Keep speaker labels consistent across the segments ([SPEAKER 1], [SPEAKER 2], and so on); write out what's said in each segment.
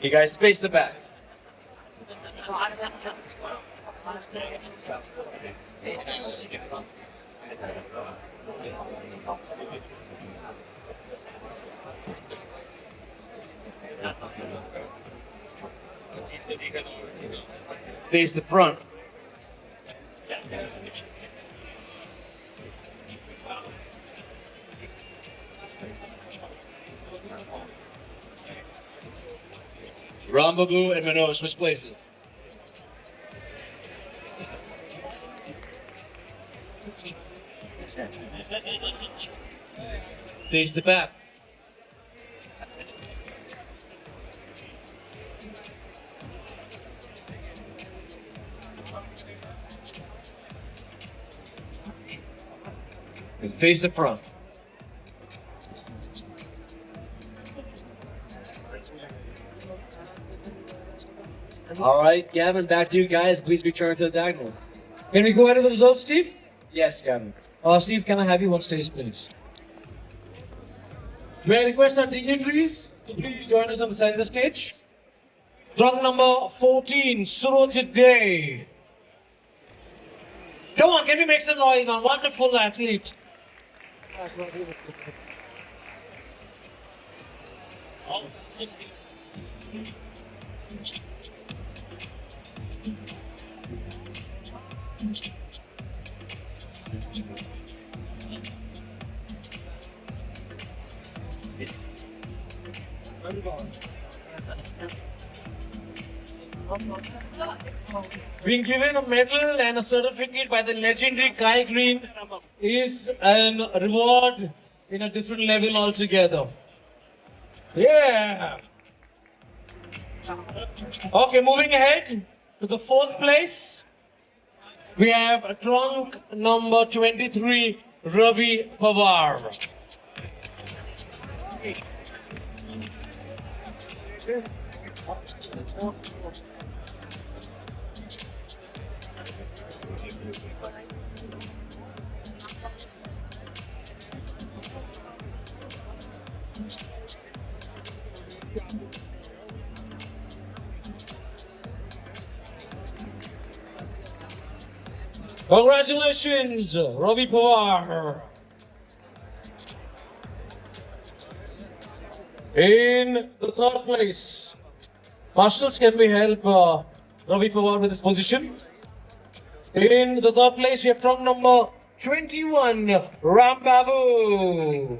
[SPEAKER 1] You guys space the back. Face the front. Rambabu and Manoj, switch places. Face the back. And face the front. All right, Gavin, back to you guys. Please return to the diagonal.
[SPEAKER 2] Can we go ahead with the results, Steve?
[SPEAKER 1] Yes, Gavin.
[SPEAKER 2] Steve, can I have you on stage, please? May I request our dignitaries to please join us on the side of the stage? Trunk number 14, Surojit Day. Come on, can we make some noise? A wonderful athlete. Being given a medal and a certificate by the legendary Kai Green is a reward in a different level altogether. Yeah. Okay, moving ahead to the fourth place. We have trunk number 23, Ravi Pawar. Congratulations, Ravi Pawar. In the third place, marshals, can we help Ravi Pawar with his position? In the third place, we have trunk number 21, Rambabu.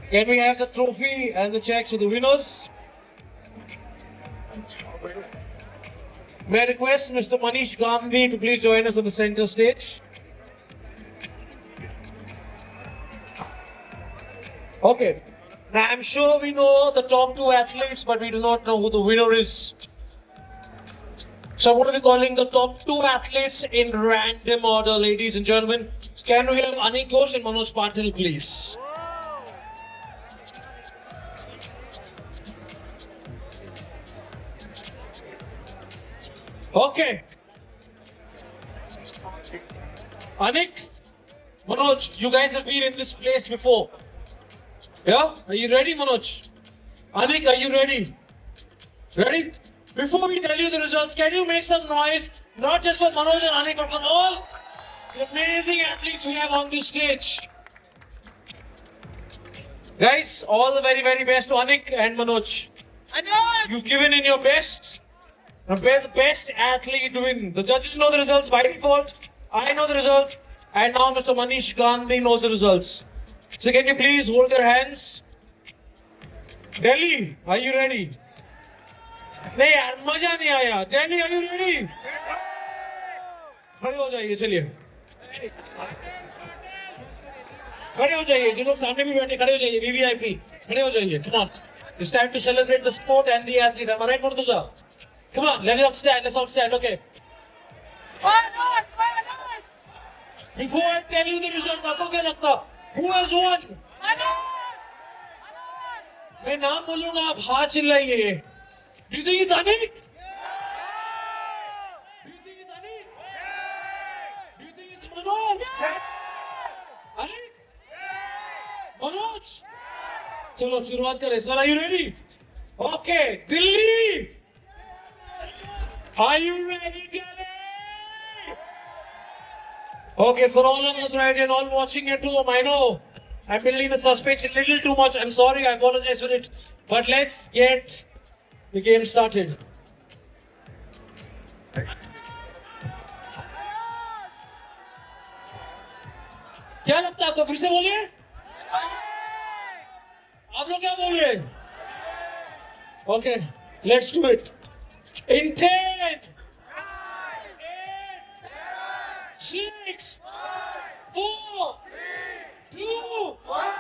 [SPEAKER 2] Can we have the trophy and the checks for the winners? May I request Mr. Manish Gandhi to please join us on the center stage? Okay. Now I'm sure we know the top two athletes, but we do not know who the winner is. So I'm going to be calling the top two athletes in random order, ladies and gentlemen. Can we have Anik Ghosh and Manoj Patil, please? Okay. Anik, Manoj, you guys have been in this place before. Yeah? Are you ready, Manoj? Anik, are you ready? Ready? Before we tell you the results, can you make some noise? Not just for Manoj and Anik, but for all the amazing athletes we have on this stage. Guys, all the very, very best to Anik and Manoj. Anik! You've given in your best. Prepare the best athlete to win. The judges know the results by default. I know the results. And now Mr. Manish Gandhi knows the results. So can you please hold your hands? Delhi, are you ready? नहीं यार मजा नहीं आया. Delhi, are you ready? खड़े हो जाइए चलिए. खड़े हो जाइए. जो लोग सामने भी बैठे खड़े हो जाइए. VVIP खड़े हो जाइए. Come on. It's time to celebrate the sport and the athlete. Am I right, Murtuza? Come on, let's all stand. Let's all stand. Okay. Before I tell you the results, आपको क्या लगता? Who has won? मैं नाम बोलूँगा आप हाँ चिल्लाइए. Do you think it's Anik? Manoj? चलो शुरुआत करें. Sir, are you ready? Okay, Delhi. Are you ready, Delhi? Okay, for all of us right and all watching at home, I know I'm building the suspense a little too much. I'm sorry, I apologize for it. But let's get the game started. क्या लगता है आपको? फिर से बोलिए. आप लोग क्या बोल रहे हैं? Okay, let's do it. In 10, 8, 6, 4, 2, 1.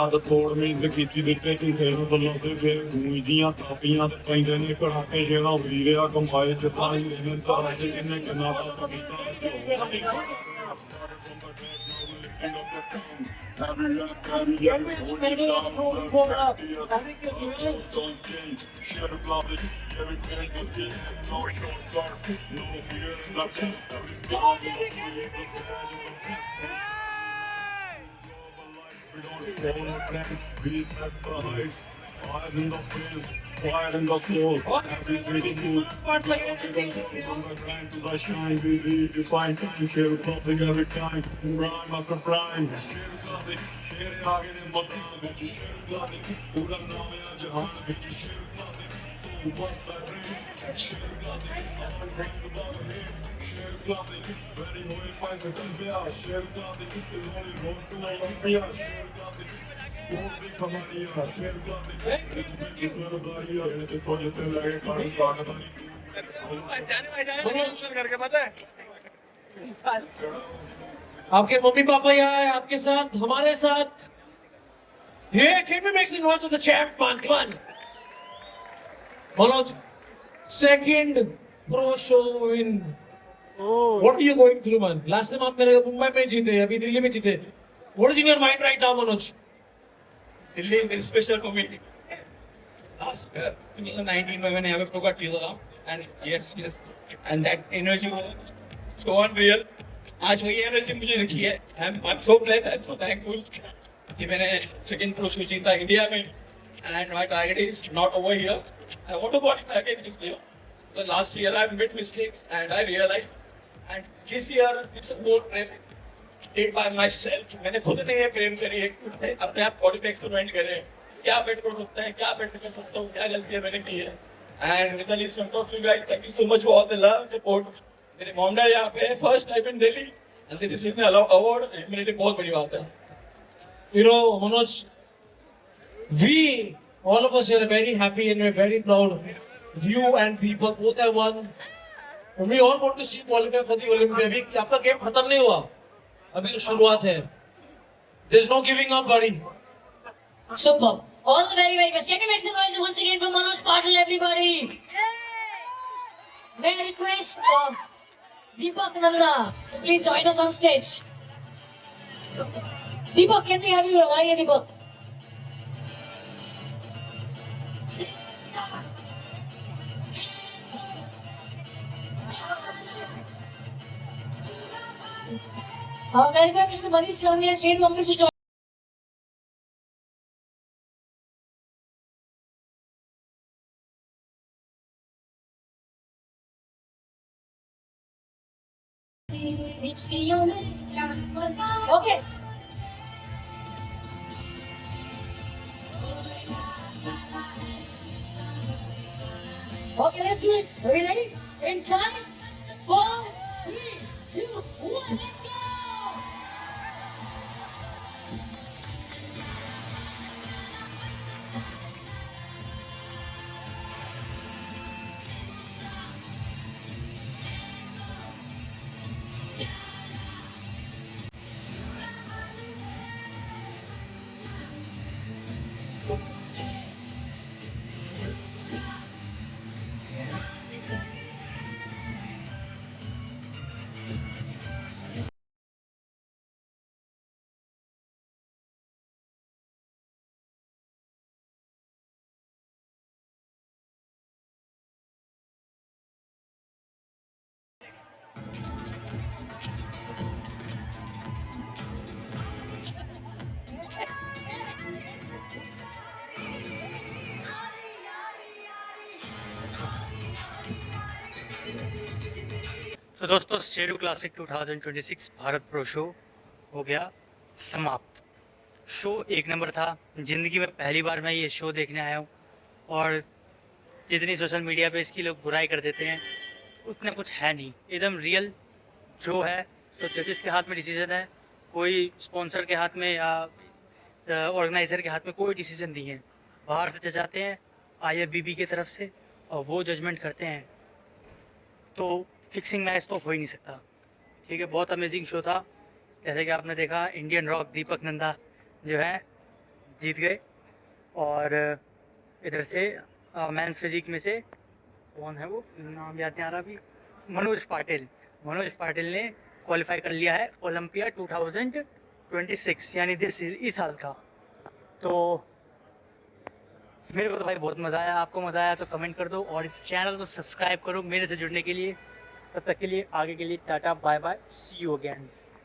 [SPEAKER 3] ਆਦਤ ਤੋੜ ਮਿਹਨਤ ਕੀਤੀ ਦਿੱਤੇ ਕਿੰਥੇ ਨੂੰ ਬੱਲਾਂ ਤੇ ਫੇਰ ਗੂੰਜਦੀਆਂ ਕਾਪੀਆਂ ਤੇ ਪੈਂਦੇ ਨੇ ਕੜਾਕੇ ਜਿਹੜਾ ਵੀਰਿਆ ਕਮਾਏ ਚਤਾਈ ਨੇ ਤਾਰੇ ਕਿੰਨੇ ਕਿੰਨਾ ਦਾ ਕੀਤਾ Quiet in the school, everything good. On the grind to the shine, baby, you find time, share something every time. Rhyme after rhyme, share nothing, share target in my time, share nothing. Pura naam hai jahan, share nothing. So what's the dream? Share nothing. I'm bring the ball here. Share nothing. Very hoy paise kan pya. Share nothing. Is only one to Olympia. Share nothing. Mostly Kamania. Share nothing.
[SPEAKER 2] आपके mummy papa यहाँ है आपके साथ हमारे साथ. Hey, can we make some noise for the champ, man? Come on. Manoj, second pro show in. What are you going through, man? Last time आप मेरे मुंबई में जीते, अभी दिल्ली में जीते. What is in your mind right now, Manoj?
[SPEAKER 4] Delhi is very special for me. Last 2019 when I have got Tila, and yes, and that energy was so unreal. आज वही energy मुझे रखी है. I'm so blessed, I'm so thankful कि मैंने second pro show जीता India में, and my target is not over here. I want to qualify again this year. The last year I made mistakes and I realized, and this year it's a whole prep did by myself. मैंने खुद ने ये प्रेम करी है, अपने आप body पे experiment करे, क्या बेटर हो सकता है, क्या बेटर कर सकता हूँ, क्या गलतियाँ मैंने की है. And with the list of you guys, thank you so much for all the love, support. मेरे मॉम डैड यहाँ पे first time in Delhi, and they received the award. मेरे लिए बहुत बड़ी बात है.
[SPEAKER 2] You know, Manoj, we, all of us here are very happy and we're very proud. You and people both have won. And we all want to see you qualify for the Olympia. अभी आपका game खत्म नहीं हुआ, अभी तो शुरुआत है. There's no giving up, buddy.
[SPEAKER 5] Super. All the very, very best. Can you make some noise once again for Manoj Patil, everybody? May I request Deepak Nanda, please join us on stage. Deepak, can we have you alive, Deepak? May I request Mr. Manish Lamia and Shane Mumbai to join. Okay. Okay, let's do it. Are we ready? In 5, 4, 3, 2, 1, let's go!
[SPEAKER 6] तो दोस्तों Sheru classic 2026 Bharat pro show हो गया समाप्त। Show एक number था। ज़िंदगी में पहली बार मैं ये शो देखने आया हूँ और जितनी सोशल मीडिया पे इसकी लोग बुराई कर देते हैं उतना कुछ है नहीं, एकदम रियल जो है। तो जजेस के हाथ में डिसीजन है, कोई स्पॉन्सर के हाथ में या ऑर्गेनाइज़र के हाथ में कोई डिसीजन नहीं है। बाहर से जज आते हैं IFBB की तरफ से और वो जजमेंट करते हैं। तो फिक्सिंग मैच तो हो ही नहीं सकता। ठीक है, बहुत अमेजिंग शो था। जैसे कि आपने देखा इंडियन रॉक दीपक नंदा जो है जीत गए और इधर से मेंस फिजिक में से कौन है वो, नाम याद नहीं आ रहा अभी, मनोज पाटिल ने क्वालिफाई कर लिया है ओलंपिया 2026 यानी इस साल का। तो मेरे को तो भाई बहुत मज़ा आया। आपको मज़ा आया तो कमेंट कर दो और इस चैनल को सब्सक्राइब करो मेरे से जुड़ने के लिए। तब तक के लिए आगे के लिए tata bye bye, see you again.